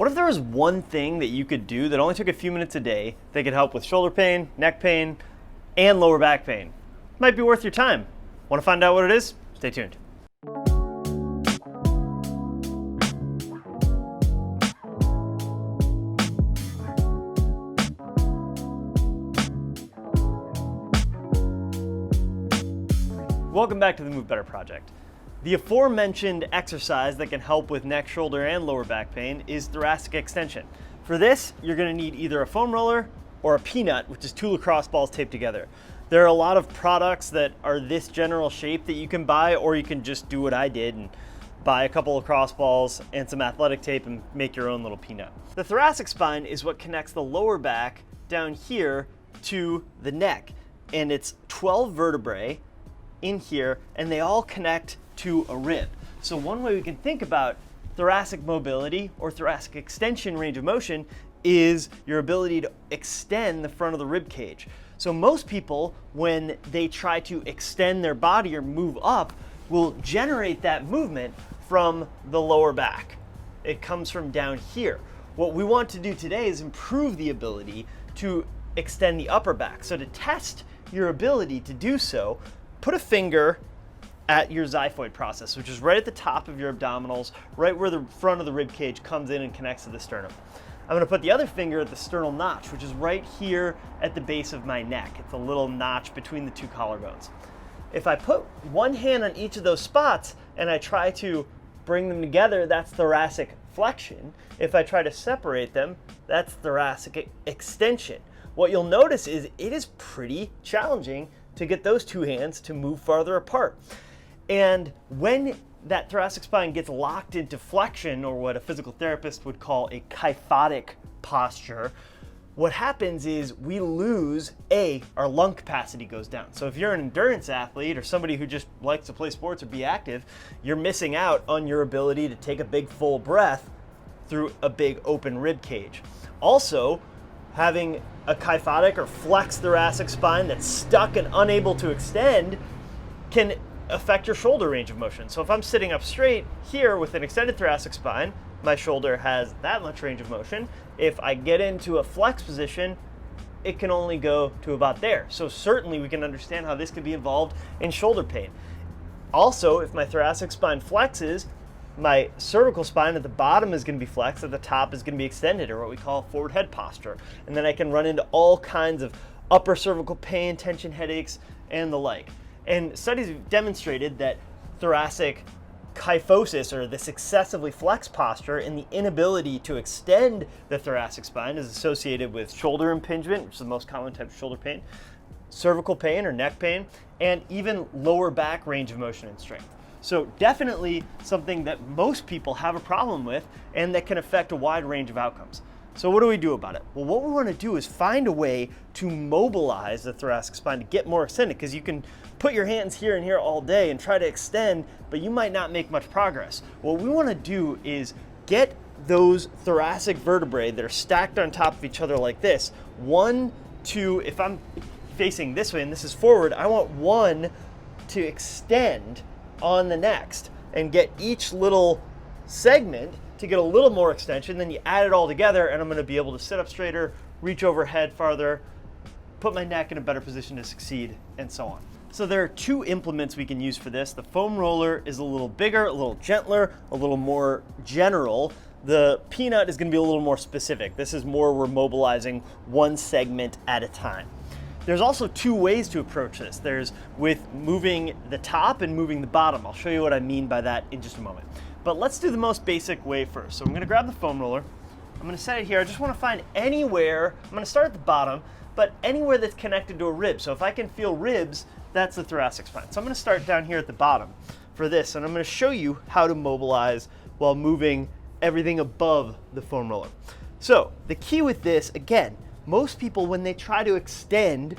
What if there was one thing that you could do that only took a few minutes a day that could help with shoulder pain, neck pain, and lower back pain? Might be worth your time. Want to find out what it is? Stay tuned. Welcome back to the Move Better Project. The aforementioned exercise that can help with neck, shoulder, and lower back pain is thoracic extension. For this, you're going to need either a foam roller or a peanut, which is 2 lacrosse balls taped together. There are a lot of products that are this general shape that you can buy, or you can just do what I did and buy a couple of lacrosse balls and some athletic tape and make your own little peanut. The thoracic spine is what connects the lower back down here to the neck, and it's 12 vertebrae in here, and they all connect to a rib. So one way we can think about thoracic mobility or thoracic extension range of motion is your ability to extend the front of the rib cage. So most people, when they try to extend their body or move up, will generate that movement from the lower back. It comes from down here. What we want to do today is improve the ability to extend the upper back. So to test your ability to do so, put a finger at your xiphoid process, which is right at the top of your abdominals, right where the front of the rib cage comes in and connects to the sternum. I'm going to put the other finger at the sternal notch, which is right here at the base of my neck. It's a little notch between the 2 collarbones. If I put one hand on each of those spots and I try to bring them together, that's thoracic flexion. If I try to separate them, that's thoracic extension. What you'll notice is it is pretty challenging to get those 2 hands to move farther apart. And when that thoracic spine gets locked into flexion, or what a physical therapist would call a kyphotic posture, what happens is we lose, our lung capacity goes down. So if you're an endurance athlete or somebody who just likes to play sports or be active, you're missing out on your ability to take a big full breath through a big open rib cage. Also, having a kyphotic or flexed thoracic spine that's stuck and unable to extend can affect your shoulder range of motion. So if I'm sitting up straight here with an extended thoracic spine, my shoulder has that much range of motion. If I get into a flex position, it can only go to about there. So certainly we can understand how this could be involved in shoulder pain. Also, if my thoracic spine flexes, my cervical spine at the bottom is going to be flexed, at the top is going to be extended, or what we call forward head posture. And then I can run into all kinds of upper cervical pain, tension headaches, and the like. And studies have demonstrated that thoracic kyphosis, or this excessively flexed posture, and the inability to extend the thoracic spine is associated with shoulder impingement, which is the most common type of shoulder pain, cervical pain or neck pain, and even lower back range of motion and strength. So definitely something that most people have a problem with and that can affect a wide range of outcomes. So what do we do about it? Well, what we want to do is find a way to mobilize the thoracic spine to get more extended, because you can put your hands here and here all day and try to extend, but you might not make much progress. What we want to do is get those thoracic vertebrae that are stacked on top of each other like this. 1, 2, if I'm facing this way and this is forward, I want one to extend on the next and get each little segment to get a little more extension. Then you add it all together and I'm going to be able to sit up straighter, reach overhead farther, put my neck in a better position to succeed, and so on. So there are 2 implements we can use for this. The foam roller is a little bigger, a little gentler, a little more general. The peanut is going to be a little more specific. This is more, we're mobilizing one segment at a time. There's also 2 ways to approach this. There's with moving the top and moving the bottom. I'll show you what I mean by that in just a moment. But let's do the most basic way first. So I'm going to grab the foam roller. I'm going to set it here. I just want to find anywhere. I'm going to start at the bottom, but anywhere that's connected to a rib. So if I can feel ribs, that's the thoracic spine. So I'm going to start down here at the bottom for this, and I'm going to show you how to mobilize while moving everything above the foam roller. So the key with this, again, most people, when they try to extend,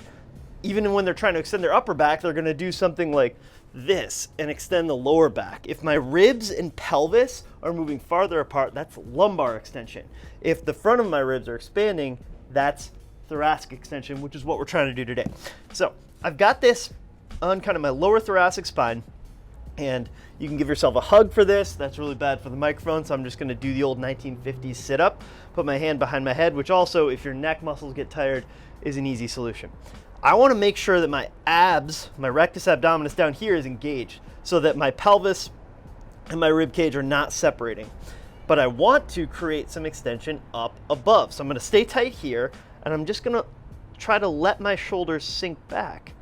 even when they're trying to extend their upper back, they're going to do something like this and extend the lower back. If my ribs and pelvis are moving farther apart, that's lumbar extension. If the front of my ribs are expanding, that's thoracic extension, which is what we're trying to do today. So I've got this on kind of my lower thoracic spine, And you can give yourself a hug for this. That's really bad for the microphone, so I'm just gonna do the old 1950s sit-up, put my hand behind my head, which also, if your neck muscles get tired, is an easy solution. I wanna make sure that my abs, my rectus abdominis down here is engaged so that my pelvis and my rib cage are not separating. But I want to create some extension up above. So I'm gonna stay tight here, and I'm just gonna try to let my shoulders sink back.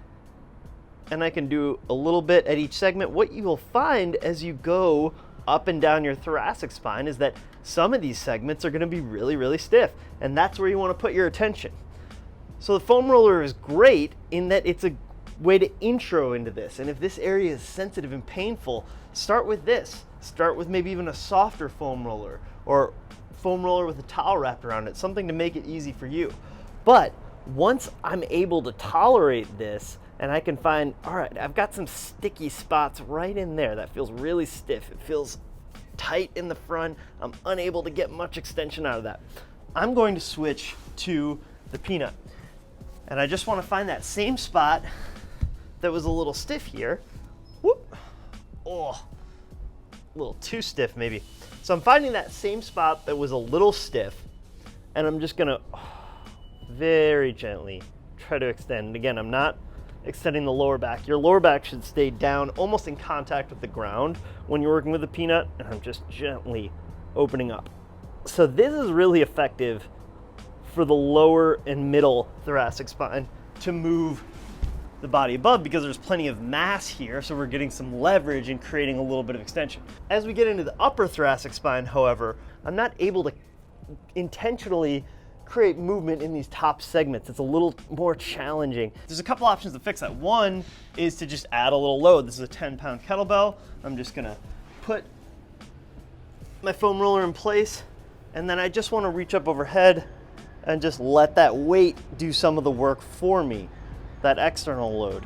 And I can do a little bit at each segment. What you will find as you go up and down your thoracic spine is that some of these segments are gonna be really, really stiff, and that's where you wanna put your attention. So the foam roller is great in that it's a way to intro into this. And if this area is sensitive and painful, start with this. Start with maybe even a softer foam roller, or foam roller with a towel wrapped around it, something to make it easy for you. But once I'm able to tolerate this, and I can find, all right, I've got some sticky spots right in there that feels really stiff. It feels tight in the front. I'm unable to get much extension out of that. I'm going to switch to the peanut. And I just want to find that same spot that was a little stiff here. Whoop. Oh, a little too stiff maybe. So I'm finding that same spot that was a little stiff, and I'm just gonna very gently try to extend. And again, I'm not extending the lower back. Your lower back should stay down, almost in contact with the ground when you're working with the peanut, and I'm just gently opening up. So this is really effective for the lower and middle thoracic spine to move the body above, because there's plenty of mass here, so we're getting some leverage and creating a little bit of extension. As we get into the upper thoracic spine, however, I'm not able to intentionally create movement in these top segments. It's a little more challenging. There's a couple options to fix that. One is to just add a little load. This is a 10-pound kettlebell. I'm just gonna put my foam roller in place, and then I just wanna reach up overhead and just let that weight do some of the work for me, that external load.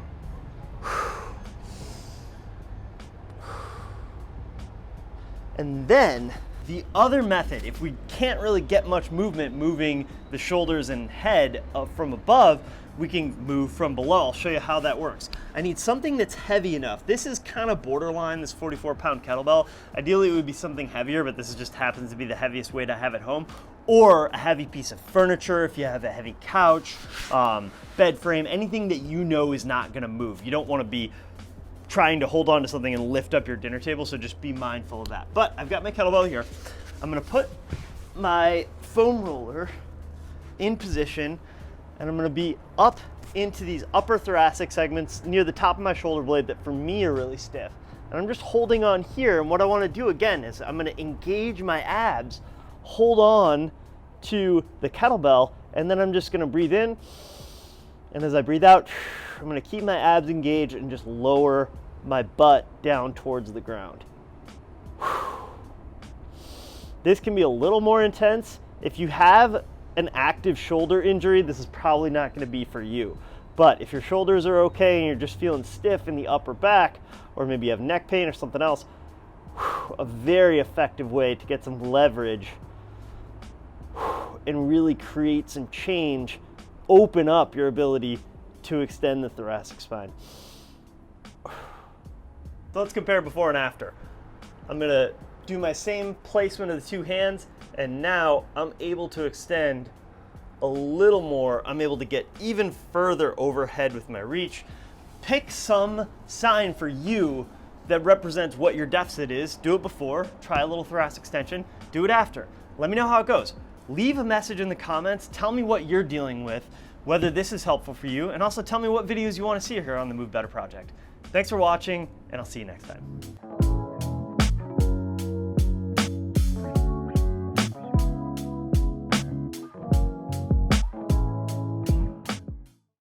And then the other method, if we can't really get much movement moving the shoulders and head up from above, we can move from below. I'll show you how that works. I need something that's heavy enough. This is kind of borderline, this 44-pound kettlebell. Ideally, it would be something heavier, but this just happens to be the heaviest weight I have at home. Or a heavy piece of furniture if you have a heavy couch, bed frame, anything that you know is not gonna move. You don't wanna be trying to hold on to something and lift up your dinner table, so just be mindful of that. But I've got my kettlebell here. I'm gonna put my foam roller in position, and I'm gonna be up into these upper thoracic segments near the top of my shoulder blade that for me are really stiff. And I'm just holding on here, and what I wanna do again is I'm gonna engage my abs, hold on to the kettlebell, and then I'm just gonna breathe in, and as I breathe out, I'm gonna keep my abs engaged and just lower my butt down towards the ground. This can be a little more intense. If you have an active shoulder injury, this is probably not gonna be for you. But if your shoulders are okay and you're just feeling stiff in the upper back, or maybe you have neck pain or something else, a very effective way to get some leverage and really create some change, open up your ability to extend the thoracic spine. So let's compare before and after. I'm gonna do my same placement of the two hands, and now I'm able to extend a little more. I'm able to get even further overhead with my reach. Pick some sign for you that represents what your deficit is. Do it before, try a little thoracic extension, do it after. Let me know how it goes. Leave a message in the comments, tell me what you're dealing with, whether this is helpful for you, and also tell me what videos you want to see here on the Move Better Project. Thanks for watching, and I'll see you next time.